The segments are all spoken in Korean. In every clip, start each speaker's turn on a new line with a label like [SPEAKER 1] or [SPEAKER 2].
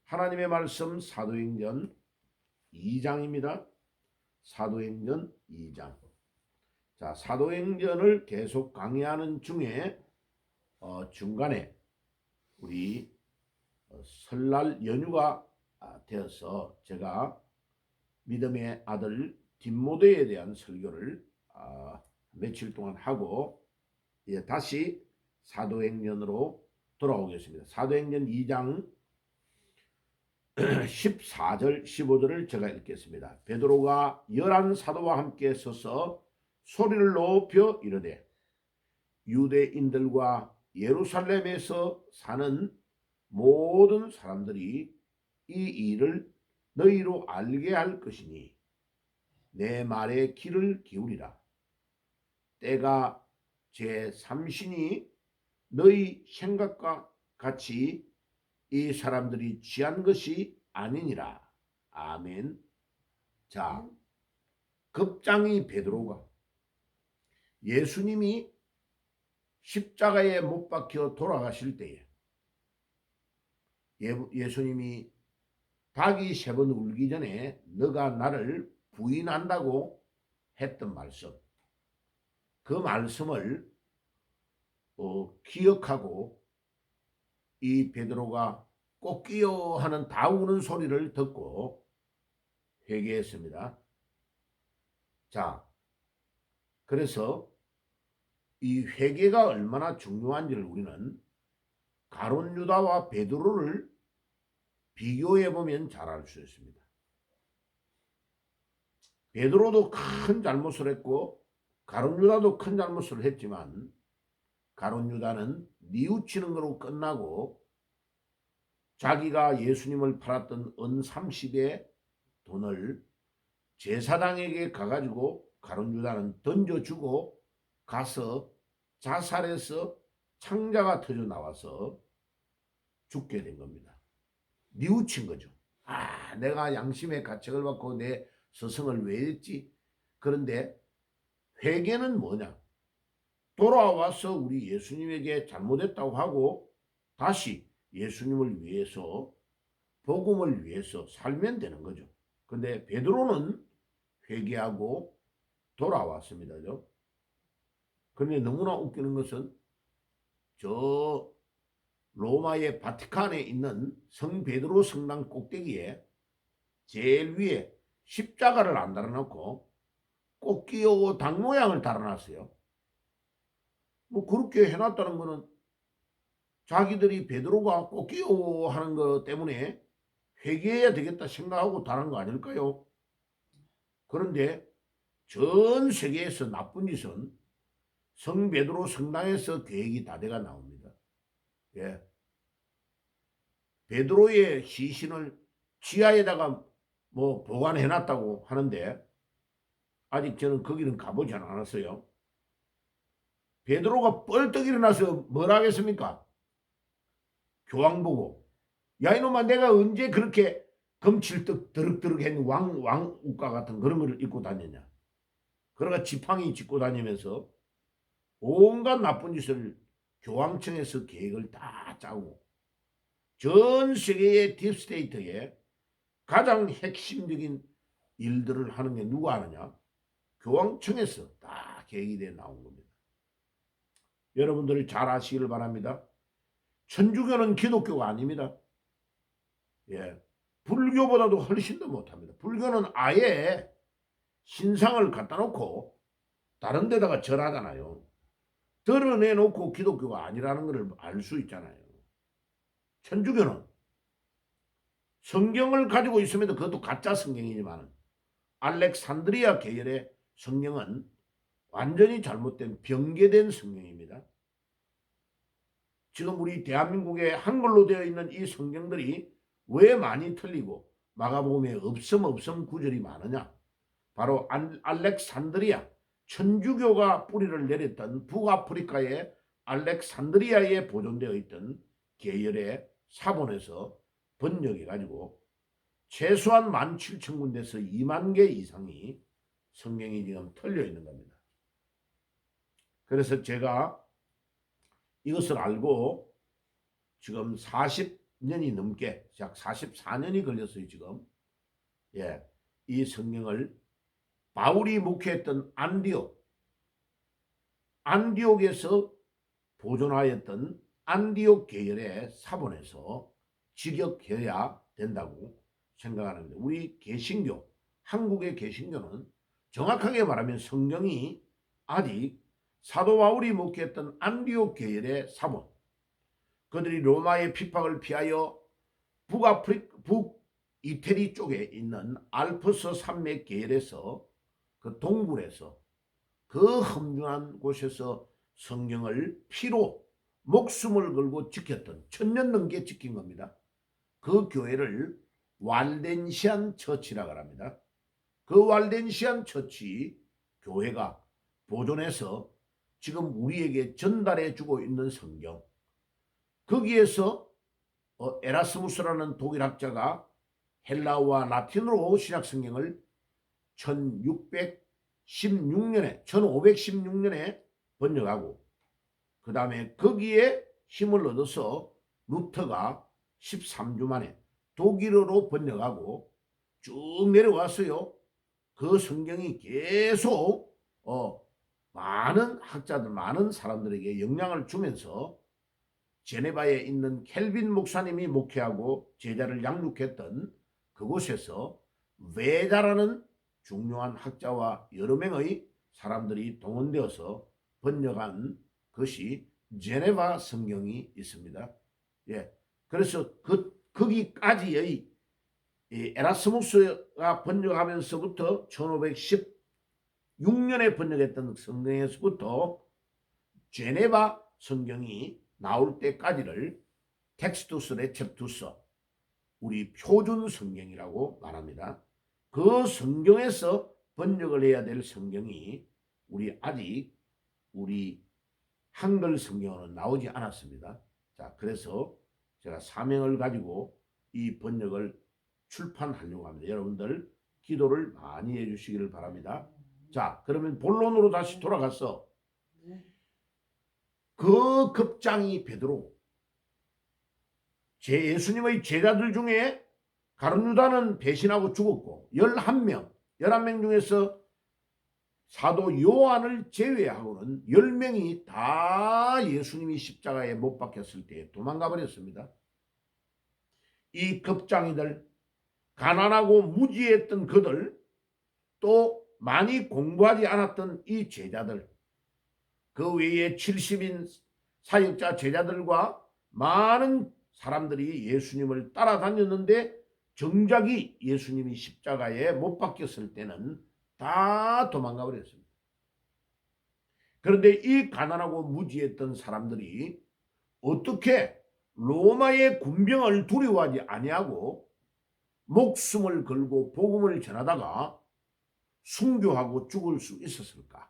[SPEAKER 1] 하나님의 말씀 사도행전 2장입니다. 사도행전 2장. 자, 사도행전을 계속 강의하는 중에 중간에 우리 설날 연휴가 되어서 제가 믿음의 아들 디모데에 대한 설교를 며칠 동안 하고 다시 사도행전으로 돌아오겠습니다. 사도행전 2장 14절 15절을 제가 읽겠습니다. 베드로가 11사도와 함께 서서 소리를 높여 이르되 유대인들과 예루살렘에서 사는 모든 사람들이 이 일을 너희로 알게 할 것이니 내 말에 귀를 기울이라. 때가 제3신이 너희 생각과 같이 이 사람들이 취한 것이 아니니라. 아멘. 자, 급장이 베드로가 예수님이 십자가에 못 박혀 돌아가실 때에 예수님이 닭이 3번 울기 전에 너가 나를 부인한다고 했던 말씀, 그 말씀을 기억하고 이 베드로가 꼭기요 하는 다 우는 소리를 듣고 회개했습니다. 자, 그래서 이 회개가 얼마나 중요한지를 우리는 가룟 유다와 베드로를 비교해 보면 잘 알 수 있습니다. 베드로도 큰 잘못을 했고 가룟 유다도 큰 잘못을 했지만 가룟 유다는 뉘우치는 거로 끝나고 자기가 예수님을 팔았던 은 30의 돈을 제사장에게 가가지고 가룟 유다는 던져주고 가서 자살해서 창자가 터져 나와서 죽게 된 겁니다. 뉘우친 거죠. 내가 양심의 가책을 받고 내 스승을 왜 했지? 그런데 회개는 뭐냐? 돌아와서 우리 예수님에게 잘못했다고 하고 다시 예수님을 위해서 복음을 위해서 살면 되는 거죠. 근데 베드로는 회개하고 돌아왔습니다. 그런데 너무나 웃기는 것은 저 로마의 바티칸에 있는 성 베드로 성당 꼭대기에 제일 위에 십자가를 안 달아놓고 꽃기요 닭 모양을 달아놨어요. 뭐 그렇게 해놨다는 거는 자기들이 베드로가 꽃기요 하는 것 때문에 회개해야 되겠다 생각하고 달은 거 아닐까요? 그런데 전 세계에서 나쁜 짓은 성 베드로 성당에서 계획이 다 돼가 나옵니다. 예. 베드로의 시신을 지하에다가 뭐 보관해놨다고 하는데 아직 저는 거기는 가보지 않았어요. 베드로가 뻘떡 일어나서 뭘 하겠습니까? 교황 보고 야 이놈아 내가 언제 그렇게 검칠떡 드럭드럭 했는 왕우가 같은 그런 거를 입고 다녔냐. 그러가 지팡이 짚고 다니면서 온갖 나쁜 짓을 교황청에서 계획을 다 짜고 전 세계의 딥스테이트에 가장 핵심적인 일들을 하는 게 누가 하느냐? 교황청에서 다 계획이 돼 나온 겁니다. 여러분들 잘 아시기를 바랍니다. 천주교는 기독교가 아닙니다. 예, 불교보다도 훨씬 더 못합니다. 불교는 아예 신상을 갖다 놓고 다른 데다가 절하잖아요. 드러내놓고 기독교가 아니라는 것을 알 수 있잖아요. 천주교는 성경을 가지고 있음에도 그것도 가짜 성경이지만 알렉산드리아 계열의 성경은 완전히 잘못된 변개된 성경입니다. 지금 우리 대한민국에 한글로 되어 있는 이 성경들이 왜 많이 틀리고 마가복음에 없음 구절이 많으냐? 바로 알렉산드리아 천주교가 뿌리를 내렸던 북아프리카의 알렉산드리아에 보존되어 있던 계열의 사본에서 번역해 가지고 최소한 17,000군데에서 2만 개 이상이 성경이 지금 틀려 있는 겁니다. 그래서 제가 이것을 알고 지금 년이 넘게 약 44년이 걸렸어요 지금. 예, 이 성경을 바울이 목회했던 안디옥에서 보존하였던 안디옥 계열의 사본에서 직역해야 된다고 생각하는데, 우리 개신교, 한국의 개신교는 정확하게 말하면 성경이 아직 사도 바울이 목회했던 안디옥 계열의 사본, 그들이 로마의 핍박을 피하여 북이태리 쪽에 있는 알프스 산맥 계열에서 그 동굴에서 그 험준한 곳에서 성경을 피로 목숨을 걸고 지켰던, 1000년 넘게 지킨 겁니다. 그 교회를 왈덴시안 처치라고 합니다. 그 왈덴시안 처치 교회가 보존해서 지금 우리에게 전달해 주고 있는 성경, 거기에서 에라스무스라는 독일 학자가 헬라어와 라틴어로 신약 성경을 1516년에 번역하고, 그 다음에 거기에 힘을 얻어서 루터가 13주 만에 독일어로 번역하고 쭉 내려왔어요. 그 성경이 계속 많은 학자들, 많은 사람들에게 영향을 주면서 제네바에 있는 켈빈 목사님이 목회하고 제자를 양육했던 그곳에서 외자라는 중요한 학자와 여러 명의 사람들이 동원되어서 번역한 것이 제네바 성경이 있습니다. 예, 그래서 거기까지의 에라스무스가 번역하면서부터 1516년에 번역했던 성경에서부터 제네바 성경이 나올 때까지를 텍스투스 레셉투스, 우리 표준 성경이라고 말합니다. 그 성경에서 번역을 해야 될 성경이 아직 우리 한글 성경으로 나오지 않았습니다. 자, 그래서 제가 사명을 가지고 이 번역을 출판하려고 합니다. 여러분들 기도를 많이 해주시기를 바랍니다. 자, 그러면 본론으로 다시 돌아가서 그 급장이 베드로, 예수님의 제자들 중에 가룟 유다는 배신하고 죽었고 11명 중에서 사도 요한을 제외하고는 10명이 다 예수님이 십자가에 못 박혔을 때 도망가 버렸습니다. 이 급장이들, 가난하고 무지했던 그들, 또 많이 공부하지 않았던 이 제자들, 그 외에 70인 사역자 제자들과 많은 사람들이 예수님을 따라다녔는데 정작이 예수님이 십자가에 못 박혔을 때는 다 도망가 버렸습니다. 그런데 이 가난하고 무지했던 사람들이 어떻게 로마의 군병을 두려워하지 아니하고 목숨을 걸고 복음을 전하다가 순교하고 죽을 수 있었을까?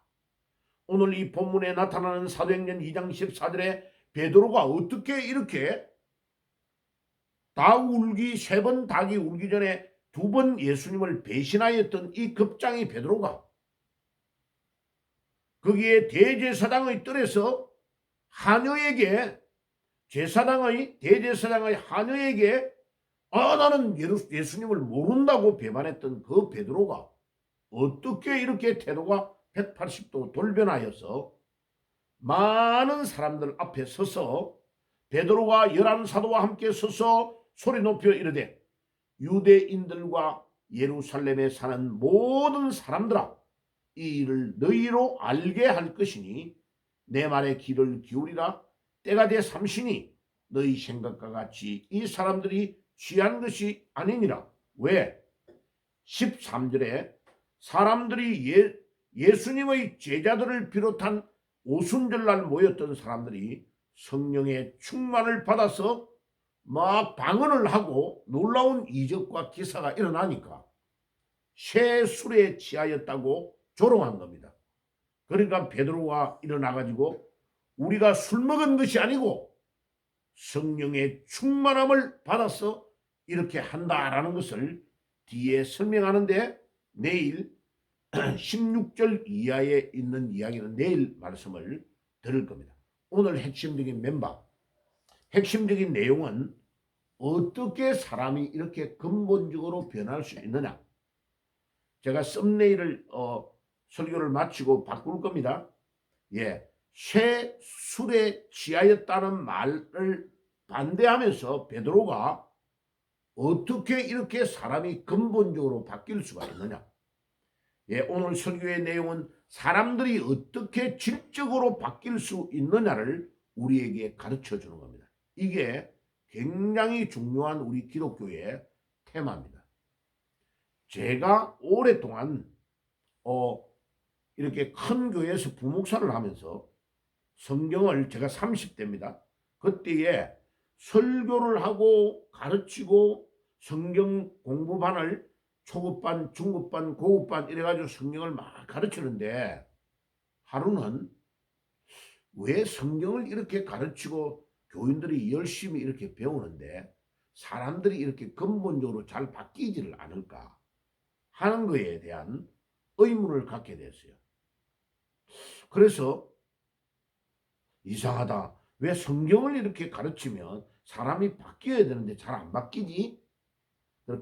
[SPEAKER 1] 오늘 이 본문에 나타나는 사도행전 2장 14절에 베드로가 어떻게 이렇게 세 번 닭이 울기 전에 2번 예수님을 배신하였던 이 급장이 베드로가 거기에 대제사장의 뜰에서 대제사장의 하녀에게 나는 예수님을 모른다고 배반했던 그 베드로가 어떻게 이렇게 태도가 180도 돌변하여서 많은 사람들 앞에 서서 베드로가 11사도와 함께 서서 소리 높여 이르되, 유대인들과 예루살렘에 사는 모든 사람들아, 이 일을 너희로 알게 할 것이니 내 말에 귀를 기울이라. 때가 돼 삼시니 너희 생각과 같이 이 사람들이 취한 것이 아니니라. 왜? 13절에 사람들이 예수님의 제자들을 비롯한 오순절날 모였던 사람들이 성령의 충만을 받아서 막 방언을 하고 놀라운 이적과 기사가 일어나니까 새 술에 취하였다고 조롱한 겁니다. 그러니까 베드로가 일어나가지고 우리가 술 먹은 것이 아니고 성령의 충만함을 받아서 이렇게 한다라는 것을 뒤에 설명하는데, 내일 16절 이하에 있는 이야기는 내일 말씀을 들을 겁니다. 오늘 핵심적인 내용은 어떻게 사람이 이렇게 근본적으로 변할 수 있느냐. 제가 썸네일을 설교를 마치고 바꿀 겁니다. 예, 새 술에 취하였다는 말을 반대하면서 베드로가 어떻게 이렇게 사람이 근본적으로 바뀔 수가 있느냐. 예, 오늘 설교의 내용은 사람들이 어떻게 질적으로 바뀔 수 있느냐를 우리에게 가르쳐 주는 겁니다. 이게 굉장히 중요한 우리 기독교의 테마입니다. 제가 오랫동안 이렇게 큰 교회에서 부목사를 하면서 성경을 제가 30대입니다. 그때에 설교를 하고 가르치고 성경 공부반을 초급반, 중급반, 고급반 이래가지고 성경을 막 가르치는데 하루는 왜 성경을 이렇게 가르치고 교인들이 열심히 이렇게 배우는데 사람들이 이렇게 근본적으로 잘 바뀌지를 않을까 하는 거에 대한 의문을 갖게 됐어요. 그래서 이상하다. 왜 성경을 이렇게 가르치면 사람이 바뀌어야 되는데 잘 안 바뀌지?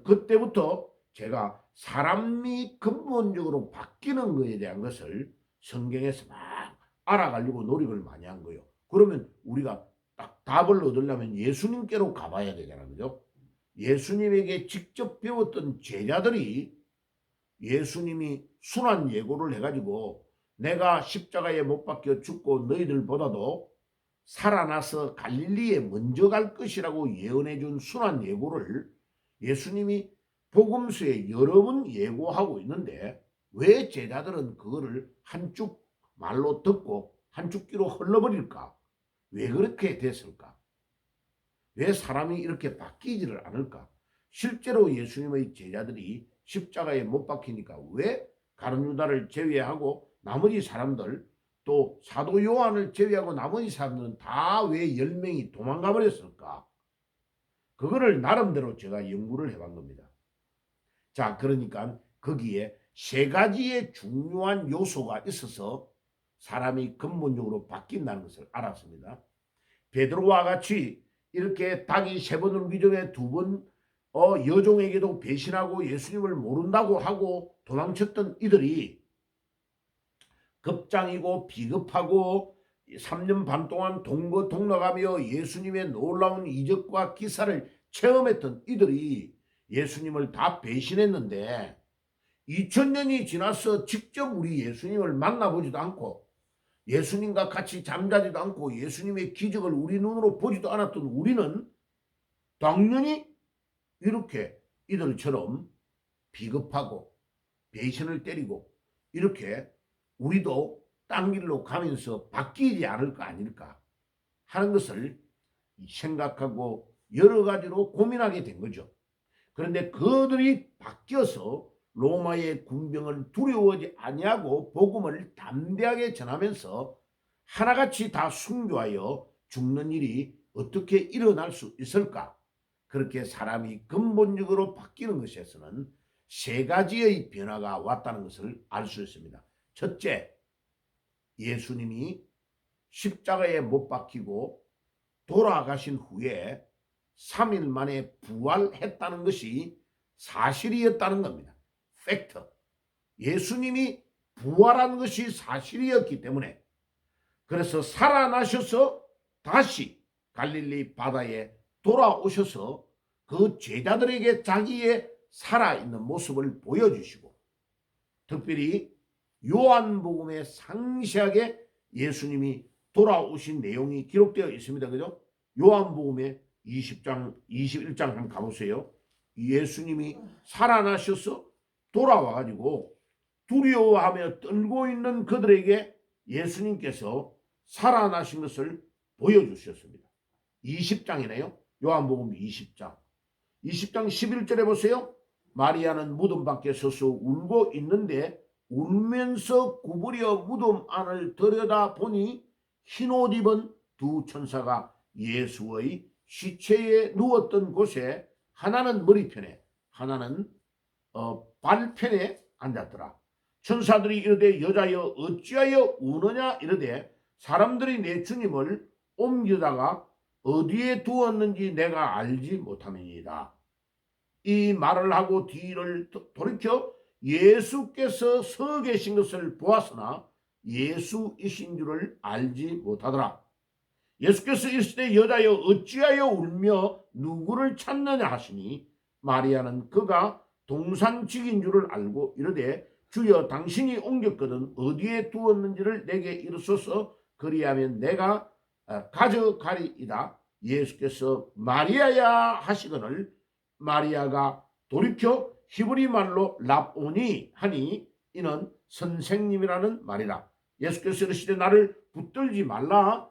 [SPEAKER 1] 그때부터 제가 사람이 근본적으로 바뀌는 것에 대한 것을 성경에서 막 알아가려고 노력을 많이 한 거예요. 그러면 우리가 딱 답을 얻으려면 예수님께로 가봐야 되잖아요. 그죠? 예수님에게 직접 배웠던 제자들이 예수님이 순환 예고를 해가지고 내가 십자가에 못 박혀 죽고 너희들보다도 살아나서 갈릴리에 먼저 갈 것이라고 예언해 준 순환 예고를 예수님이 복음서에 여러 번 예고하고 있는데 왜 제자들은 그거를 한쪽 말로 듣고 한쪽 귀로 흘러버릴까? 왜 그렇게 됐을까? 왜 사람이 이렇게 바뀌지를 않을까? 실제로 예수님의 제자들이 십자가에 못 박히니까 왜 가룟 유다를 제외하고 나머지 사람들 또 사도 요한을 제외하고 나머지 사람들은 다 왜 10명이 도망가 버렸을까? 그거를 나름대로 제가 연구를 해본 겁니다. 자, 그러니까 거기에 세 가지의 중요한 요소가 있어서 사람이 근본적으로 바뀐다는 것을 알았습니다. 베드로와 같이 이렇게 닭이 3번 울기 전에 2번 여종에게도 배신하고 예수님을 모른다고 하고 도망쳤던 이들이 급장이고 비급하고 3년 반 동안 동거동락하며 예수님의 놀라운 이적과 기사를 체험했던 이들이 예수님을 다 배신했는데 2000년이 지나서 직접 우리 예수님을 만나보지도 않고 예수님과 같이 잠자지도 않고 예수님의 기적을 우리 눈으로 보지도 않았던 우리는 당연히 이렇게 이들처럼 비겁하고 배신을 때리고 이렇게 우리도 딴 길로 가면서 바뀌지 않을 거 아닐까 하는 것을 생각하고 여러 가지로 고민하게 된 거죠. 그런데 그들이 바뀌어서 로마의 군병을 두려워하지 아니하고 복음을 담대하게 전하면서 하나같이 다 순교하여 죽는 일이 어떻게 일어날 수 있을까? 그렇게 사람이 근본적으로 바뀌는 것에서는 세 가지의 변화가 왔다는 것을 알 수 있습니다. 첫째, 예수님이 십자가에 못 박히고 돌아가신 후에 3일 만에 부활했다는 것이 사실이었다는 겁니다. 팩트. 예수님이 부활한 것이 사실이었기 때문에 그래서 살아나셔서 다시 갈릴리 바다에 돌아오셔서 그 제자들에게 자기의 살아있는 모습을 보여주시고 특별히 요한복음에 상세하게 예수님이 돌아오신 내용이 기록되어 있습니다. 그죠? 요한복음에 20장, 21장 한번 가보세요. 예수님이 살아나셔서 돌아와가지고 두려워하며 떨고 있는 그들에게 예수님께서 살아나신 것을 보여주셨습니다. 20장이네요. 요한복음 20장. 20장 11절에 보세요. 마리아는 무덤 밖에 서서 울고 있는데 울면서 구부려 무덤 안을 들여다보니 흰옷 입은 두 천사가 예수의 시체에 누웠던 곳에 하나는 머리편에 하나는 발편에 앉았더라. 천사들이 이르되 여자여 어찌하여 우느냐 이르되 사람들이 내 주님을 옮기다가 어디에 두었는지 내가 알지 못함이니이다. 이 말을 하고 뒤를 돌이켜 예수께서 서 계신 것을 보았으나 예수이신 줄을 알지 못하더라. 예수께서 이르시되 여자여 어찌하여 울며 누구를 찾느냐 하시니 마리아는 그가 동산직인 줄을 알고 이르되 주여 당신이 옮겼거든 어디에 두었는지를 내게 이르소서 그리하면 내가 가져가리이다. 예수께서 마리아야 하시거늘 마리아가 돌이켜 히브리 말로 랍오니 하니 이는 선생님이라는 말이라. 예수께서 이르시되 나를 붙들지 말라.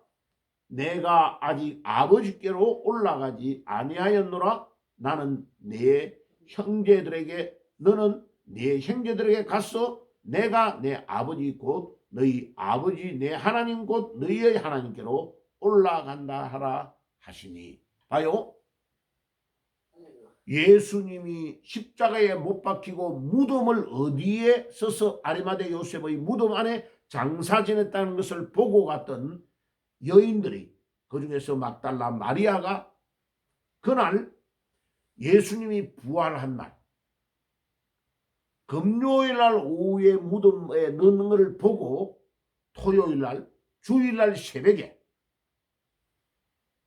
[SPEAKER 1] 내가 아직 아버지께로 올라가지 아니하였노라. 나는 네 형제들에게 너는 네 형제들에게 가서 내가 내 아버지 곧 너희 아버지 내 하나님 곧 너희의 하나님께로 올라간다 하라 하시니. 봐요. 예수님이 십자가에 못 박히고 무덤을 어디에 서서 아리마대 요셉의 무덤 안에 장사 지냈다는 것을 보고 갔던 여인들이 그중에서 막달라 마리아가 그날 예수님이 부활한 날 금요일 날 오후에 무덤에 넣는 것을 보고 토요일 날 주일 날 새벽에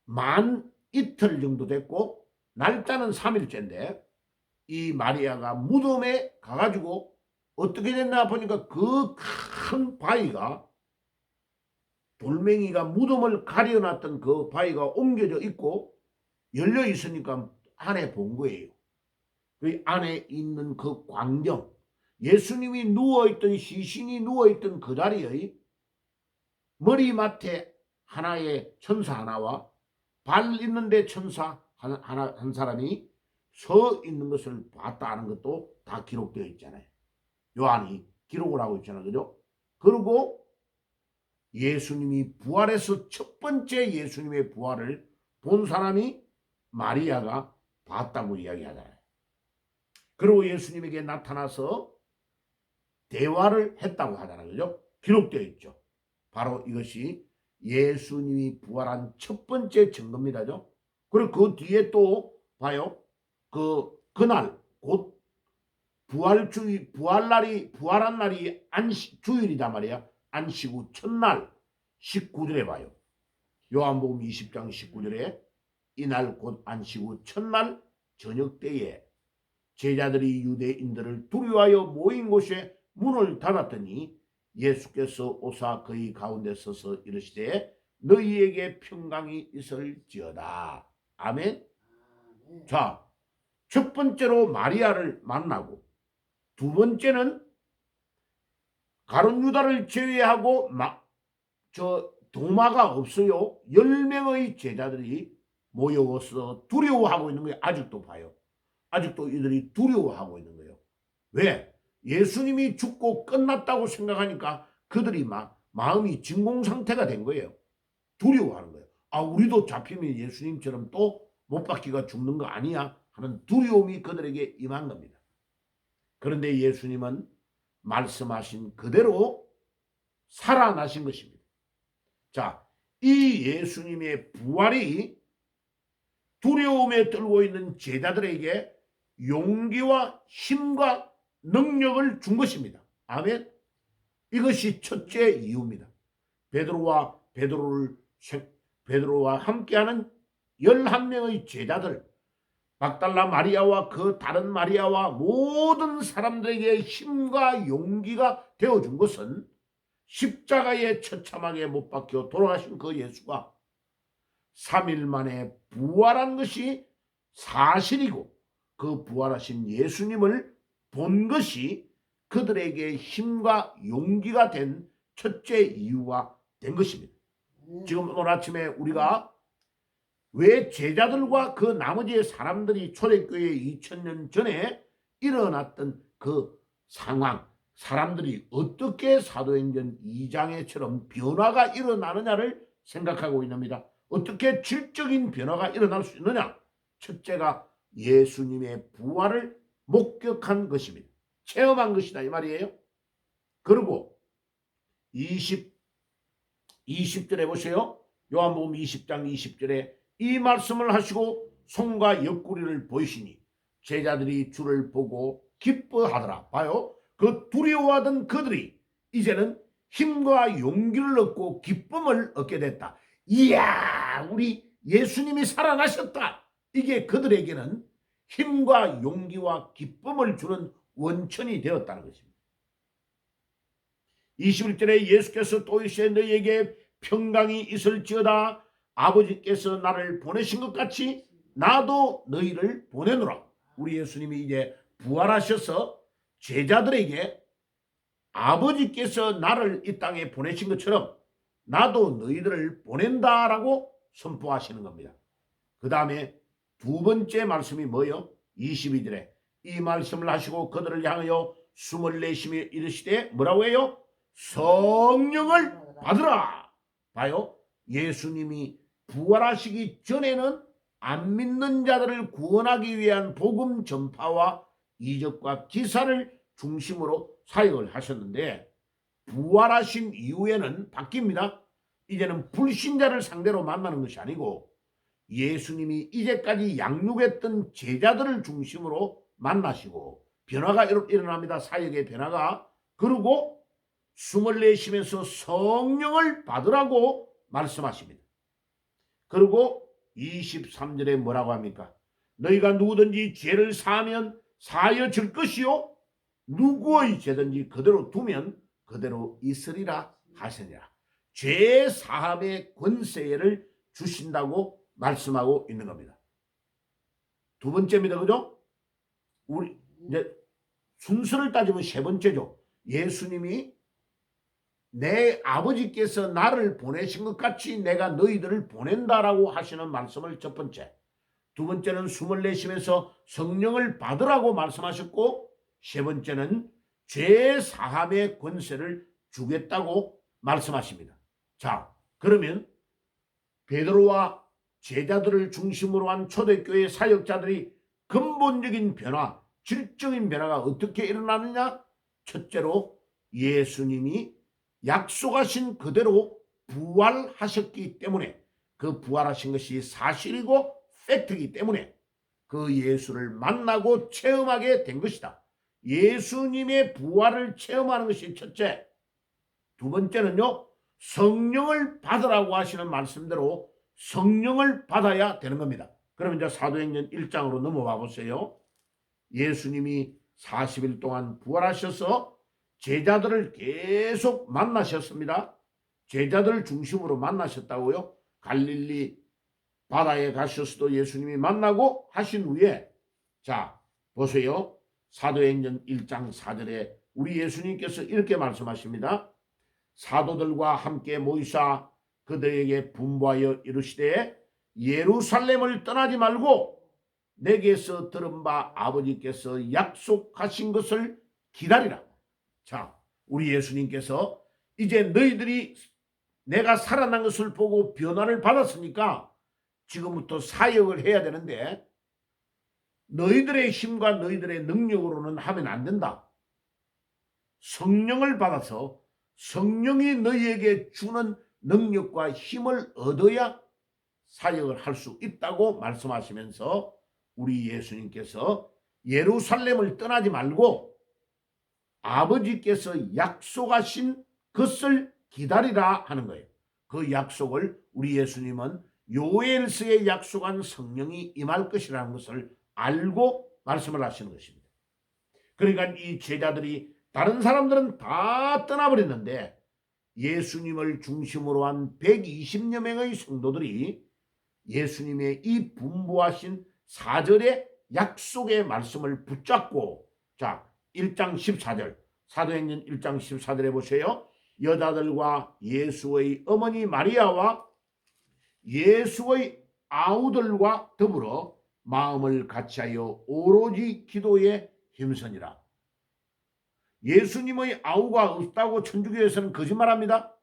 [SPEAKER 1] 만 이틀 정도 됐고 날짜는 3일째인데 이 마리아가 무덤에 가가지고 어떻게 됐나 보니까 그 큰 바위가 돌멩이가 무덤을 가려놨던 그 바위가 옮겨져 있고 열려 있으니까 안에 본 거예요. 그 안에 있는 그 광경, 예수님이 누워있던 시신이 누워있던 그 자리의 머리맡에 하나의 천사 하나와 발 있는데 천사 한 사람이 서 있는 것을 봤다는 것도 다 기록되어 있잖아요. 요한이 기록을 하고 있잖아요. 그죠? 그리고 예수님이 부활해서 첫 번째 예수님의 부활을 본 사람이 마리아가 봤다고 이야기하잖아요. 그리고 예수님에게 나타나서 대화를 했다고 하잖아요. 그죠? 기록되어 있죠. 바로 이것이 예수님이 부활한 첫 번째 증거입니다. 그리고 그 뒤에 또 봐요. 그날 곧 부활한 날이 주일이다 말이야. 안식 후 첫날 19절에 봐요. 요한복음 20장 19절에 이날 곧 안식 후 첫날 저녁 때에 제자들이 유대인들을 두려워하여 모인 곳에 문을 닫았더니 예수께서 오사 그의 가운데 서서 이르시되 너희에게 평강이 있을지어다. 아멘. 자, 첫 번째로 마리아를 만나고 두 번째는 가룟 유다를 제외하고 도마가 없어요. 10명의 제자들이 모여서 두려워하고 있는 거예요. 아직도 봐요. 아직도 이들이 두려워하고 있는 거예요. 왜? 예수님이 죽고 끝났다고 생각하니까 그들이 마음이 진공 상태가 된 거예요. 두려워하는 거예요. 아, 우리도 잡히면 예수님처럼 또 못 박히가 죽는 거 아니야? 하는 두려움이 그들에게 임한 겁니다. 그런데 예수님은 말씀하신 그대로 살아나신 것입니다. 자, 이 예수님의 부활이 두려움에 떨고 있는 제자들에게 용기와 힘과 능력을 준 것입니다. 아멘. 이것이 첫째 이유입니다. 베드로와 함께하는 11명의 제자들, 막달라 마리아와 그 다른 마리아와 모든 사람들에게 힘과 용기가 되어준 것은 십자가에 처참하게 못 박혀 돌아가신 그 예수가 3일 만에 부활한 것이 사실이고 그 부활하신 예수님을 본 것이 그들에게 힘과 용기가 된 첫째 이유가 된 것입니다. 지금 오늘 아침에 우리가 왜 제자들과 그 나머지 사람들이 초대교회 2000년 전에 일어났던 그 상황, 사람들이 어떻게 사도행전 2장에처럼 변화가 일어나느냐를 생각하고 있습니다. 어떻게 질적인 변화가 일어날 수 있느냐? 첫째가 예수님의 부활을 목격한 것입니다. 체험한 것이다 이 말이에요. 그리고 20절에 보세요. 요한복음 20장 20절에 이 말씀을 하시고 손과 옆구리를 보이시니 제자들이 주를 보고 기뻐하더라. 봐요. 그 두려워하던 그들이 이제는 힘과 용기를 얻고 기쁨을 얻게 됐다. 이야, 우리 예수님이 살아나셨다. 이게 그들에게는 힘과 용기와 기쁨을 주는 원천이 되었다는 것입니다. 21절에 예수께서 또 이르시되 너희에게 평강이 있을지어다. 아버지께서 나를 보내신 것 같이 나도 너희를 보내노라. 우리 예수님이 이제 부활하셔서 제자들에게 아버지께서 나를 이 땅에 보내신 것처럼 나도 너희들을 보낸다라고 선포하시는 겁니다. 그 다음에 두 번째 말씀이 뭐예요? 22절에 이 말씀을 하시고 그들을 향하여 숨을 내쉬며 이르시되 뭐라고 해요? 성령을 받으라. 봐요. 예수님이 부활하시기 전에는 안 믿는 자들을 구원하기 위한 복음 전파와 이적과 기사를 중심으로 사역을 하셨는데 부활하신 이후에는 바뀝니다. 이제는 불신자를 상대로 만나는 것이 아니고 예수님이 이제까지 양육했던 제자들을 중심으로 만나시고 변화가 일어납니다. 사역의 변화가. 그리고 숨을 내쉬면서 성령을 받으라고 말씀하십니다. 그리고 23절에 뭐라고 합니까? 너희가 누구든지 죄를 사하면 사하여 질 것이요 누구의 죄든지 그대로 두면 그대로 있으리라 하시니라. 죄 사함의 권세를 주신다고 말씀하고 있는 겁니다. 두 번째입니다. 그죠? 우리 이제 순서를 따지면 세 번째죠. 예수님이 내 아버지께서 나를 보내신 것 같이 내가 너희들을 보낸다라고 하시는 말씀을 첫 번째. 두 번째는 숨을 내쉬면서 성령을 받으라고 말씀하셨고 세 번째는 죄 사함의 권세를 주겠다고 말씀하십니다. 자, 그러면 베드로와 제자들을 중심으로 한 초대교회 사역자들이 근본적인 변화, 질적인 변화가 어떻게 일어나느냐? 첫째로 예수님이 약속하신 그대로 부활하셨기 때문에 그 부활하신 것이 사실이고 팩트이기 때문에 그 예수를 만나고 체험하게 된 것이다. 예수님의 부활을 체험하는 것이 첫째. 두 번째는요. 성령을 받으라고 하시는 말씀대로 성령을 받아야 되는 겁니다. 그러면 이제 사도행전 1장으로 넘어와 보세요. 예수님이 40일 동안 부활하셔서 제자들을 계속 만나셨습니다. 제자들 중심으로 만나셨다고요. 갈릴리 바다에 가셔서도 예수님이 만나고 하신 후에 자 보세요. 사도행전 1장 4절에 우리 예수님께서 이렇게 말씀하십니다. 사도들과 함께 모이사 그들에게 분부하여 이르시되 예루살렘을 떠나지 말고 내게서 들은 바 아버지께서 약속하신 것을 기다리라. 자, 우리 예수님께서 이제 너희들이 내가 살아난 것을 보고 변화를 받았으니까 지금부터 사역을 해야 되는데 너희들의 힘과 너희들의 능력으로는 하면 안 된다. 성령을 받아서 성령이 너희에게 주는 능력과 힘을 얻어야 사역을 할 수 있다고 말씀하시면서 우리 예수님께서 예루살렘을 떠나지 말고 아버지께서 약속하신 것을 기다리라 하는 거예요. 그 약속을 우리 예수님은 요엘서에 약속한 성령이 임할 것이라는 것을 알고 말씀을 하시는 것입니다. 그러니까 이 제자들이 다른 사람들은 다 떠나버렸는데 예수님을 중심으로 한 120여 명의 성도들이 예수님의 이 분부하신 4절의 약속의 말씀을 붙잡고 자 1장 14절 사도행전 1장 14절에 보세요. 여자들과 예수의 어머니 마리아와 예수의 아우들과 더불어 마음을 같이하여 오로지 기도에 힘쓰니라. 예수님의 아우가 없다고 천주교에서는 거짓말합니다.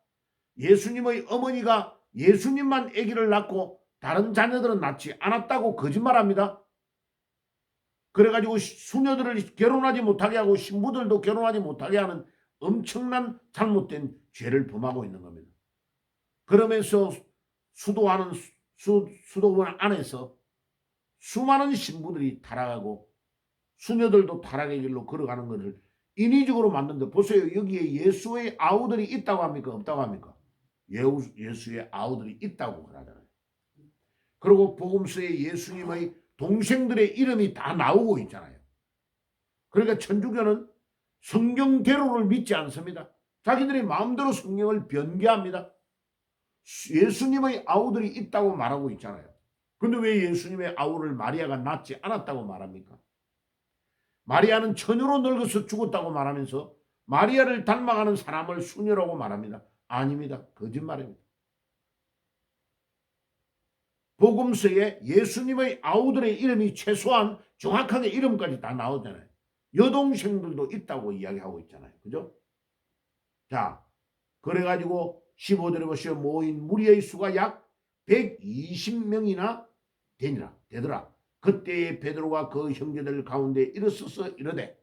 [SPEAKER 1] 예수님의 어머니가 예수님만 아기를 낳고 다른 자녀들은 낳지 않았다고 거짓말합니다. 그래가지고 수녀들을 결혼하지 못하게 하고 신부들도 결혼하지 못하게 하는 엄청난 잘못된 죄를 범하고 있는 겁니다. 그러면서 수도하는 수도원 안에서 수많은 신부들이 타락하고 수녀들도 타락의 길로 걸어가는 것을 인위적으로 만드는데 보세요. 여기에 예수의 아우들이 있다고 합니까? 없다고 합니까? 예수의 아우들이 있다고 그러잖아요. 그리고 복음서에 예수님의 동생들의 이름이 다 나오고 있잖아요. 그러니까 천주교는 성경대로를 믿지 않습니다. 자기들이 마음대로 성경을 변개합니다. 예수님의 아우들이 있다고 말하고 있잖아요. 근데 왜 예수님의 아우를 마리아가 낳지 않았다고 말합니까? 마리아는 처녀로 늙어서 죽었다고 말하면서 마리아를 닮아가는 사람을 수녀라고 말합니다. 아닙니다. 거짓말입니다. 복음서에 예수님의 아우들의 이름이 최소한 정확하게 이름까지 다 나오잖아요. 여동생들도 있다고 이야기하고 있잖아요. 그죠? 자, 그래가지고 15절에 보시면 모인 무리의 수가 약 120명이나 되더라. 그때에 베드로가 그 형제들 가운데 일어서서 이르되,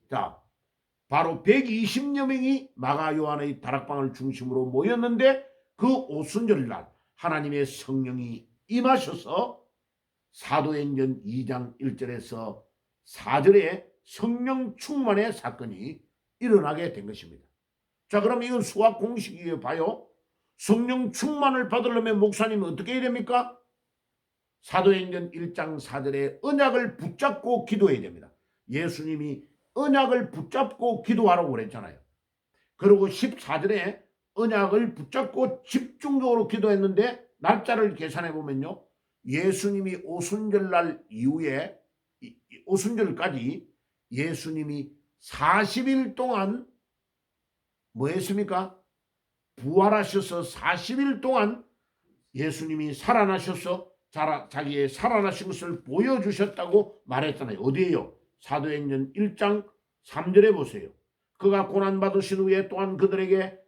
[SPEAKER 1] 자, 바로 120여 명이 마가 요한의 다락방을 중심으로 모였는데 그 오순절날 하나님의 성령이 임하셔서 사도행전 2장 1절에서 4절에 성령 충만의 사건이 일어나게 된 것입니다. 자, 그럼 이건 수학 공식이에요. 봐요. 성령 충만을 받으려면 목사님은 어떻게 해야 됩니까? 사도행전 1장 4절에 언약을 붙잡고 기도해야 됩니다. 예수님이 언약을 붙잡고 기도하라고 그랬잖아요. 그리고 14절에 언약을 붙잡고 집중적으로 기도했는데 날짜를 계산해 보면요. 예수님이 오순절날 이후에 오순절까지 예수님이 40일 동안 뭐 했습니까? 부활하셔서 40일 동안 예수님이 살아나셔서 자기의 살아나신 것을 보여주셨다고 말했잖아요. 어디에요? 사도행전 1장 3절에 보세요. 그가 고난받으신 후에 또한 그들에게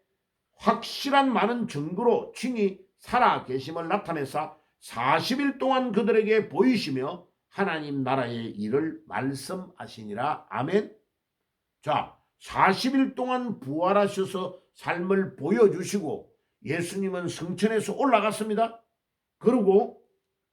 [SPEAKER 1] 확실한 많은 증거로 친히 살아 계심을 나타내사 40일 동안 그들에게 보이시며 하나님 나라의 일을 말씀하시니라. 아멘. 자, 40일 동안 부활하셔서 삶을 보여주시고 예수님은 성천에서 올라갔습니다. 그리고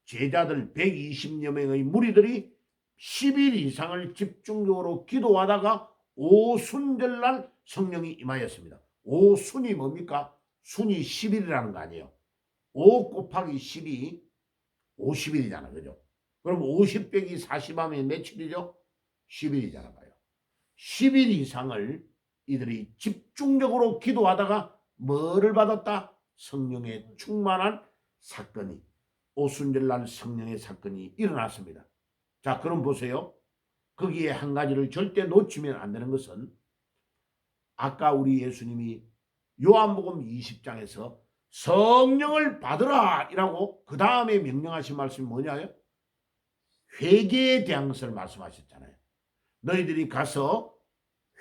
[SPEAKER 1] 제자들 120여 명의 무리들이 10일 이상을 집중적으로 기도하다가 오순절날 성령이 임하였습니다. 오순이 뭡니까? 순이 10일이라는 거 아니에요. 5 곱하기 10이 50일이잖아. 그죠? 그럼 50 빼기 40 하면 며칠이죠? 10일이잖아. 봐요. 10일 이상을 이들이 집중적으로 기도하다가 뭐를 받았다? 성령의 충만한 사건이, 오순절날 성령의 사건이 일어났습니다. 자, 그럼 보세요. 거기에 한 가지를 절대 놓치면 안 되는 것은 아까 우리 예수님이 요한복음 20장에서 성령을 받으라 이라고 그 다음에 명령하신 말씀이 뭐냐요? 회개에 대한 것을 말씀하셨잖아요. 너희들이 가서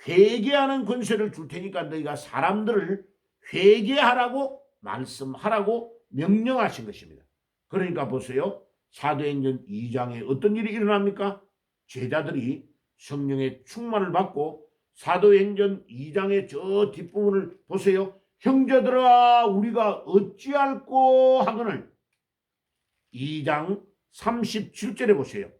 [SPEAKER 1] 회개하는 권세를 줄 테니까 너희가 사람들을 회개하라고 말씀하라고 명령하신 것입니다. 그러니까 보세요. 사도행전 2장에 어떤 일이 일어납니까? 제자들이 성령의 충만을 받고 사도행전 2장의 저 뒷부분을 보세요. 형제들아 우리가 어찌할꼬 하거늘 2장 37절에 보세요.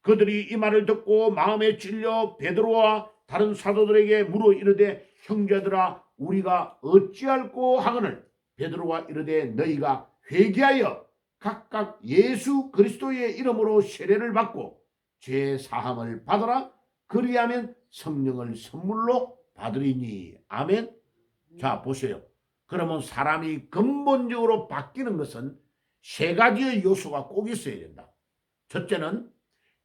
[SPEAKER 1] 그들이 이 말을 듣고 마음에 찔려 베드로와 다른 사도들에게 물어 이르되 형제들아 우리가 어찌할꼬 하거늘 베드로가 이르되 너희가 회개하여 각각 예수 그리스도의 이름으로 세례를 받고 죄 사함을 받으라. 그리하면 성령을 선물로 받으리니. 아멘. 자, 보세요. 그러면 사람이 근본적으로 바뀌는 것은 세 가지의 요소가 꼭 있어야 된다. 첫째는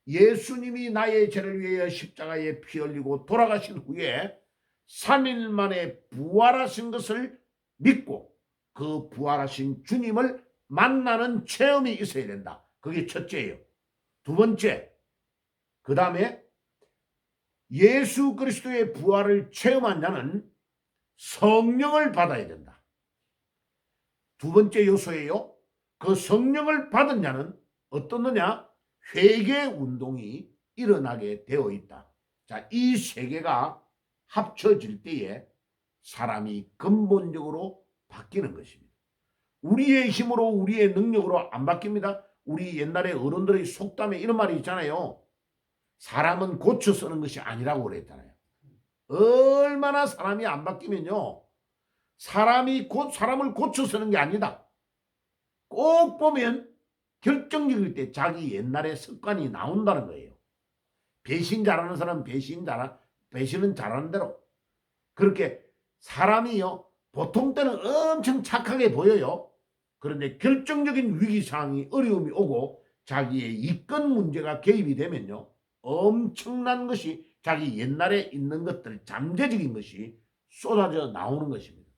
[SPEAKER 1] 예수님이 나의 죄를 위하여 십자가에 피 흘리고 돌아가신 후에 3일 만에 부활하신 것을 믿고 그 부활하신 주님을 만나는 체험이 있어야 된다. 그게 첫째예요. 두 번째, 그 다음에 예수 그리스도의 부활을 체험한 자는 성령을 받아야 된다. 두 번째 요소예요. 그 성령을 받은 자는 어떻느냐? 회개 운동이 일어나게 되어 있다. 자, 이 세 개가 합쳐질 때에 사람이 근본적으로 바뀌는 것입니다. 우리의 힘으로 우리의 능력으로 안 바뀝니다. 우리 옛날에 어른들의 속담에 이런 말이 있잖아요. 사람은 고쳐 쓰는 것이 아니라고 그랬잖아요. 얼마나 사람이 안 바뀌면요. 사람을 고쳐 쓰는 게 아니다. 꼭 보면 결정적일 때 자기 옛날의 습관이 나온다는 거예요. 배신 잘하는 사람은 배신은 잘하는 대로. 그렇게 사람이요. 보통 때는 엄청 착하게 보여요. 그런데 결정적인 위기상황이 어려움이 오고 자기의 이권 문제가 개입이 되면요. 엄청난 것이 자기 옛날에 있는 것들 잠재적인 것이 쏟아져 나오는 것입니다.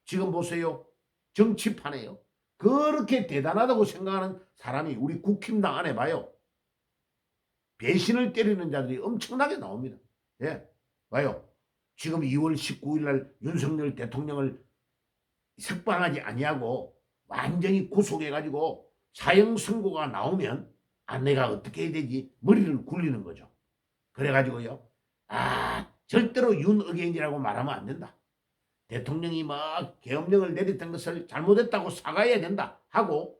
[SPEAKER 1] 지금 보세요. 정치판에요. 그렇게 대단하다고 생각하는 사람이 우리 국힘당 안에 봐요. 배신을 때리는 자들이 엄청나게 나옵니다. 예, 봐요. 지금 2월 19일 날 윤석열 대통령을 석방하지 아니하고 완전히 구속해가지고 사형 선고가 나오면 내가 어떻게 해야 되지? 머리를 굴리는 거죠. 그래가지고요. 절대로 윤의견이라고 말하면 안 된다. 대통령이 막 계엄령을 내렸던 것을 잘못했다고 사과해야 된다 하고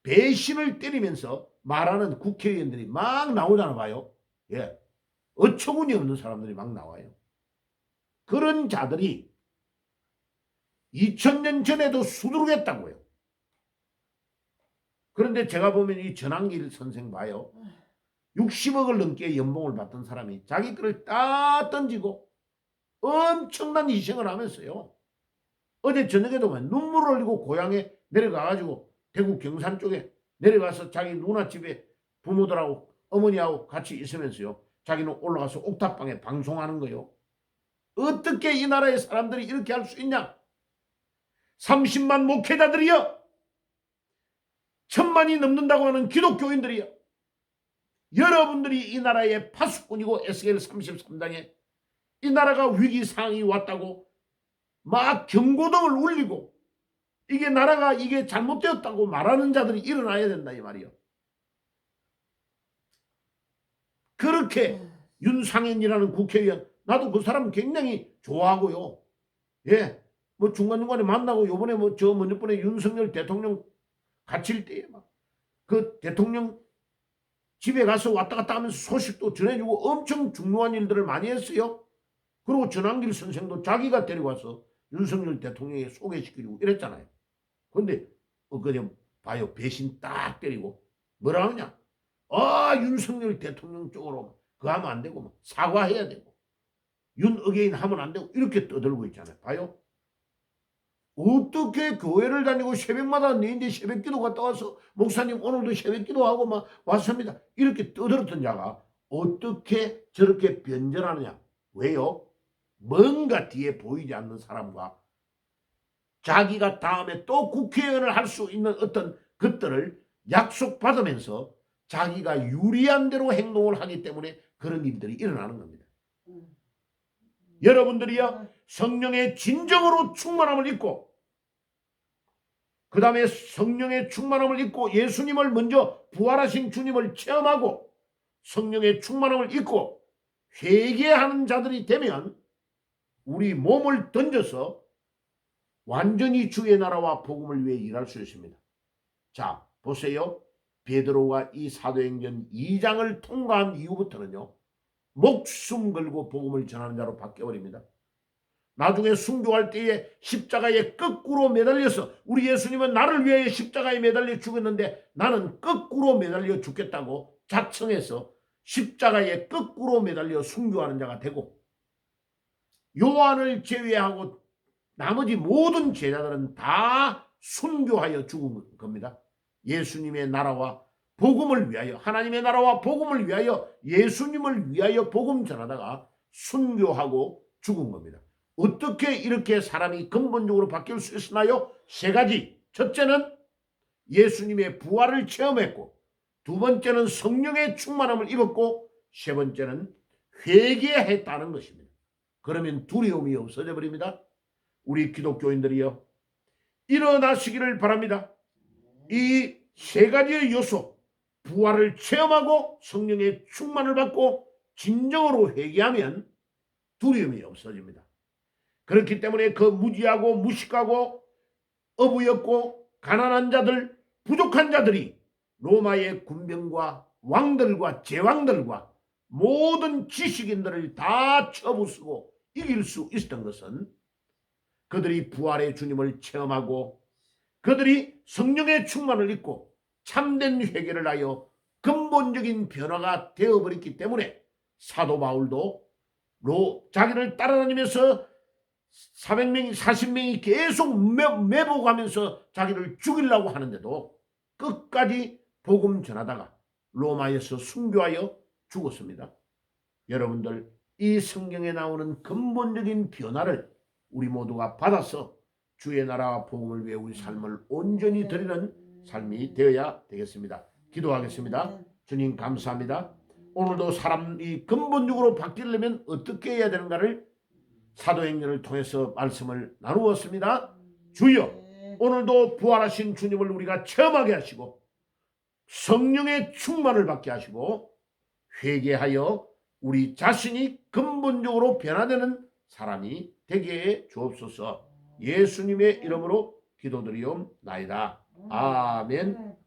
[SPEAKER 1] 배신을 때리면서 말하는 국회의원들이 막 나오잖아 봐요. 예. 어처구니 없는 사람들이 막 나와요. 그런 자들이 2000년 전에도 수두룩했다고요. 그런데 제가 보면 이 전한길 선생 봐요. 60억을 넘게 연봉을 받던 사람이 자기 글을 딱 던지고 엄청난 희생을 하면서요. 어제 저녁에도 눈물을 흘리고 고향에 내려가가지고 대구 경산 쪽에 내려가서 자기 누나 집에 부모들하고 어머니하고 같이 있으면서요. 자기는 올라가서 옥탑방에 방송하는 거요. 어떻게 이 나라의 사람들이 이렇게 할 수 있냐? 30만 목회자들이요. 1000만이 넘는다고 하는 기독교인들이요. 여러분들이 이 나라의 파수꾼이고 SL 33당에 이 나라가 위기 상황이 왔다고 막 경고등을 울리고 이게 나라가 이게 잘못되었다고 말하는 자들이 일어나야 된다 이 말이요. 그렇게 윤상현이라는 국회의원 나도 그 사람 굉장히 좋아하고요. 예, 뭐 중간중간에 만나고 요번에 뭐 저 먼저 번에 윤석열 대통령 갇힐 때에 막 그 대통령 집에 가서 왔다 갔다 하면서 소식도 전해주고 엄청 중요한 일들을 많이 했어요. 그리고 전한길 선생도 자기가 데려와서 윤석열 대통령에 소개시키고 이랬잖아요. 그런데 그냥 봐요. 배신 딱 때리고 뭐라 하느냐. 윤석열 대통령 쪽으로 그거 하면 안 되고 사과해야 되고 윤의견 하면 안 되고 이렇게 떠들고 있잖아요. 봐요. 어떻게 교회를 다니고 새벽마다 내인데 새벽기도 갔다 와서 목사님 오늘도 새벽기도하고 막 왔습니다. 이렇게 떠들었던 자가 어떻게 저렇게 변절하느냐. 왜요? 뭔가 뒤에 보이지 않는 사람과 자기가 다음에 또 국회의원을 할 수 있는 어떤 것들을 약속받으면서 자기가 유리한 대로 행동을 하기 때문에 그런 일들이 일어나는 겁니다. 여러분들이요 성령의 진정으로 충만함을 입고 그 다음에 성령의 충만함을 입고 예수님을 먼저 부활하신 주님을 체험하고 성령의 충만함을 입고 회개하는 자들이 되면 우리 몸을 던져서 완전히 주의 나라와 복음을 위해 일할 수 있습니다. 자 보세요. 베드로가 이 사도행전 2장을 통과한 이후부터는요. 목숨 걸고 복음을 전하는 자로 바뀌어버립니다. 나중에 순교할 때에 십자가에 거꾸로 매달려서 우리 예수님은 나를 위하여 십자가에 매달려 죽었는데 나는 거꾸로 매달려 죽겠다고 작정해서 십자가에 거꾸로 매달려 순교하는 자가 되고 요한을 제외하고 나머지 모든 제자들은 다 순교하여 죽은 겁니다. 예수님의 나라와 복음을 위하여 하나님의 나라와 복음을 위하여 예수님을 위하여 복음 전하다가 순교하고 죽은 겁니다. 어떻게 이렇게 사람이 근본적으로 바뀔 수 있나요? 세 가지. 첫째는 예수님의 부활을 체험했고 두 번째는 성령의 충만함을 입었고 세 번째는 회개했다는 것입니다. 그러면 두려움이 없어져 버립니다. 우리 기독교인들이요. 일어나시기를 바랍니다. 이 세 가지의 요소 부활을 체험하고 성령의 충만을 받고 진정으로 회개하면 두려움이 없어집니다. 그렇기 때문에 그 무지하고 무식하고 어부였고 가난한 자들, 부족한 자들이 로마의 군병과 왕들과 제왕들과 모든 지식인들을 다 쳐부수고 이길 수 있었던 것은 그들이 부활의 주님을 체험하고 그들이 성령의 충만을 입고 참된 회개를 하여 근본적인 변화가 되어버렸기 때문에 사도 바울도 자기를 따라다니면서 400명이 40명이 계속 매복하면서 자기를 죽이려고 하는데도 끝까지 복음 전하다가 로마에서 순교하여 죽었습니다. 여러분들, 이 성경에 나오는 근본적인 변화를 우리 모두가 받아서 주의 나라와 복음을 위해 우리 삶을 온전히 드리는 삶이 되어야 되겠습니다. 기도하겠습니다. 주님 감사합니다. 오늘도 사람이 근본적으로 바뀌려면 어떻게 해야 되는가를 사도행전을 통해서 말씀을 나누었습니다. 주여, 오늘도 부활하신 주님을 우리가 체험하게 하시고 성령의 충만을 받게 하시고 회개하여 우리 자신이 근본적으로 변화되는 사람이 되게 해 주옵소서. 예수님의 이름으로 기도드리옵나이다. 아멘.